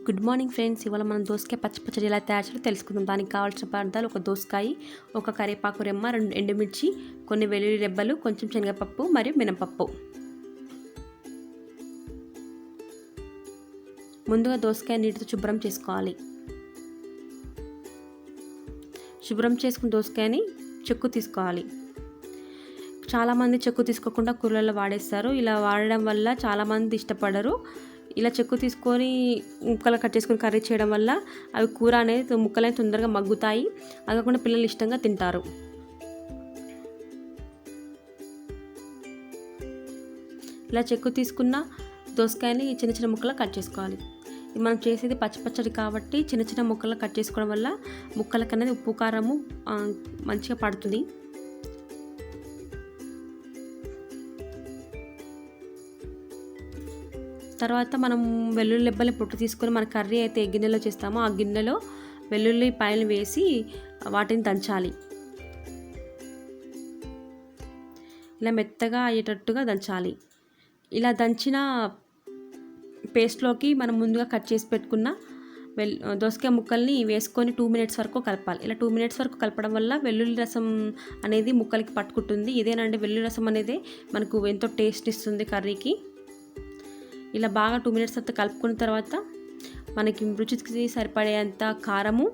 Good morning friends. ఇవాళ మనం దోసకాయ పచ్చడి ఎలా తయారు చేయాలో తెలుసుకుందాం. దానికి కావాల్సిన పదార్థాలు: ఒక దోసకాయ, ఒక కరివేపాకు రెమ్మ, 2 ఎండుమిర్చి, కొన్ని వెల్లుల్లి రెబ్బలు, కొంచెం శనగపప్పు మరియు మినపప్పు. ముందుగా దోసకాయ నీటితో శుభ్రం చేసుకోవాలి. శుభ్రం చేసుకున్న దోసకాయని చెక్కు తీసుకోవాలి. చాలామంది చెక్కు తీసుకోకుండా కూరలలో వాడేస్తారు. ఇలా వాడడం వల్ల చాలామంది ఇష్టపడరు. ఇలా చెక్కు తీసుకొని ముక్కలు కట్ చేసుకొని కర్రీ చేయడం వల్ల అవి కూర అనేది ముక్కలనేవి తొందరగా మగ్గుతాయి. అది కాకుండా పిల్లలు ఇష్టంగా తింటారు. ఇలా చెక్కు తీసుకున్న దోసకాయని చిన్న చిన్న ముక్కలు కట్ చేసుకోవాలి. మనం చేసేది పచ్చడి కాబట్టి చిన్న చిన్న ముక్కలు కట్ చేసుకోవడం వల్ల ముక్కలకు అనేది ఉప్పు కారము మంచిగా పడుతుంది. తర్వాత మనం వెల్లుల్లి రెబ్బలు పొట్టు తీసుకొని మన కర్రీ అయితే ఏ గిన్నెలో చేస్తామో ఆ గిన్నెలో వెల్లుల్లి పాయలు వేసి వాటిని దంచాలి. ఇలా మెత్తగా అయ్యేటట్టుగా దంచాలి. ఇలా దంచిన పేస్ట్లోకి మనం ముందుగా కట్ చేసి పెట్టుకున్న దోసకాయ ముక్కల్ని వేసుకొని 2 మినిట్స్ వరకు కలపాలి. ఇలా 2 మినిట్స్ వరకు కలపడం వల్ల వెల్లుల్లి రసం అనేది ముక్కలకి పట్టుకుంటుంది. ఇదేనండి, వెల్లుల్లి రసం అనేది మనకు ఎంతో టేస్ట్ ఇస్తుంది కర్రీకి. ఇలా బాగా 2 మినిట్స్ అంతా కలుపుకున్న తర్వాత మనకి రుచికి సరిపడేంత కారము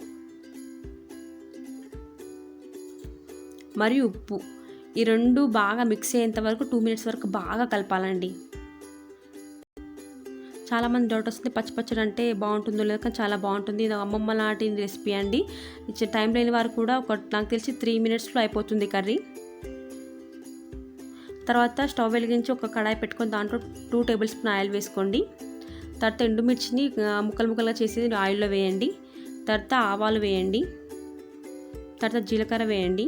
మరియు ఉప్పు ఈ రెండు బాగా మిక్స్ అయ్యేంత వరకు 2 మినిట్స్ వరకు బాగా కలపాలండి. చాలామంది డౌట్ వస్తుంది, పచ్చడి అంటే బాగుంటుందో లేదో, కానీ చాలా బాగుంటుంది. ఇది అమ్మమ్మ లాంటి రెసిపీ అండి. ఇచ్చే టైం లేని వారు కూడా నాకు తెలిసి 3 మినిట్స్లో అయిపోతుంది కర్రీ. తర్వాత స్టవ్ వెలిగించి ఒక కడాయి పెట్టుకొని దాంట్లో 2 టేబుల్ స్పూన్ ఆయిల్ వేసుకోండి. తర్వాత ఎండుమిర్చిని ముక్కలుగా చేసి ఆయిల్లో వేయండి. తర్వాత ఆవాలు వేయండి. తర్వాత జీలకర్ర వేయండి.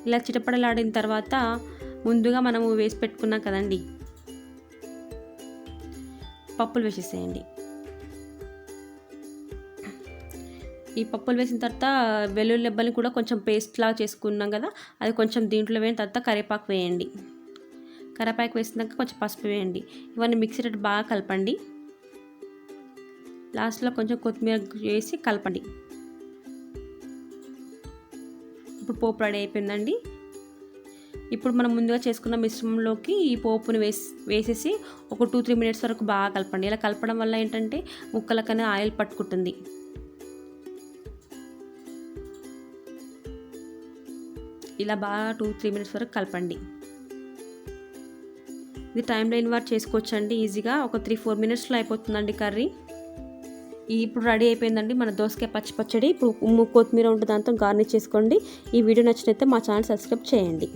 ఇలా చిటపటలాడిన తర్వాత ముందుగా మనము వేసి పెట్టుకున్నాం కదండి పప్పులు వేసేసేయండి. ఈ పప్పులు వేసిన తర్వాత వెల్లుల్లి రెబ్బల్ని కూడా కొంచెం పేస్ట్ లాగా చేసుకున్నాం కదా, అది కొంచెం దీంట్లో వేసిన తర్వాత కరివేపాకు వేయండి. కరివేపాకు వేసినాక కొంచెం పసుపు వేయండి. ఇవన్నీ మిక్సీ బాగా కలపండి. లాస్ట్లో కొంచెం కొత్తిమీర వేసి కలపండి. ఇప్పుడు పోపు రెడీ అయిపోయిందండి. ఇప్పుడు మనం ముందుగా చేసుకున్న మిశ్రమంలోకి ఈ పోపుని వేసేసి ఒక 2-3 మినిట్స్ వరకు బాగా కలపండి. ఇలా కలపడం వల్ల ఏంటంటే ముక్కలకనే ఆయిల్ పట్టుకుంటుంది. ఇలా బాగా 2-3 మినిట్స్ వరకు కలపండి. ఇది టైం లేని వారు చేసుకోవచ్చండి ఈజీగా. ఒక 3-4 మినిట్స్లో అయిపోతుందండి కర్రీ. ఇప్పుడు రెడీ అయిపోయిందండి మన దోసకాయ పచ్చడి. ఇప్పుడు కొత్తిమీర ఉంటుంది, దాంతో గార్నిష్ చేసుకోండి. ఈ వీడియో నచ్చినట్లయితే మా ఛానల్ సబ్స్క్రైబ్ చేయండి.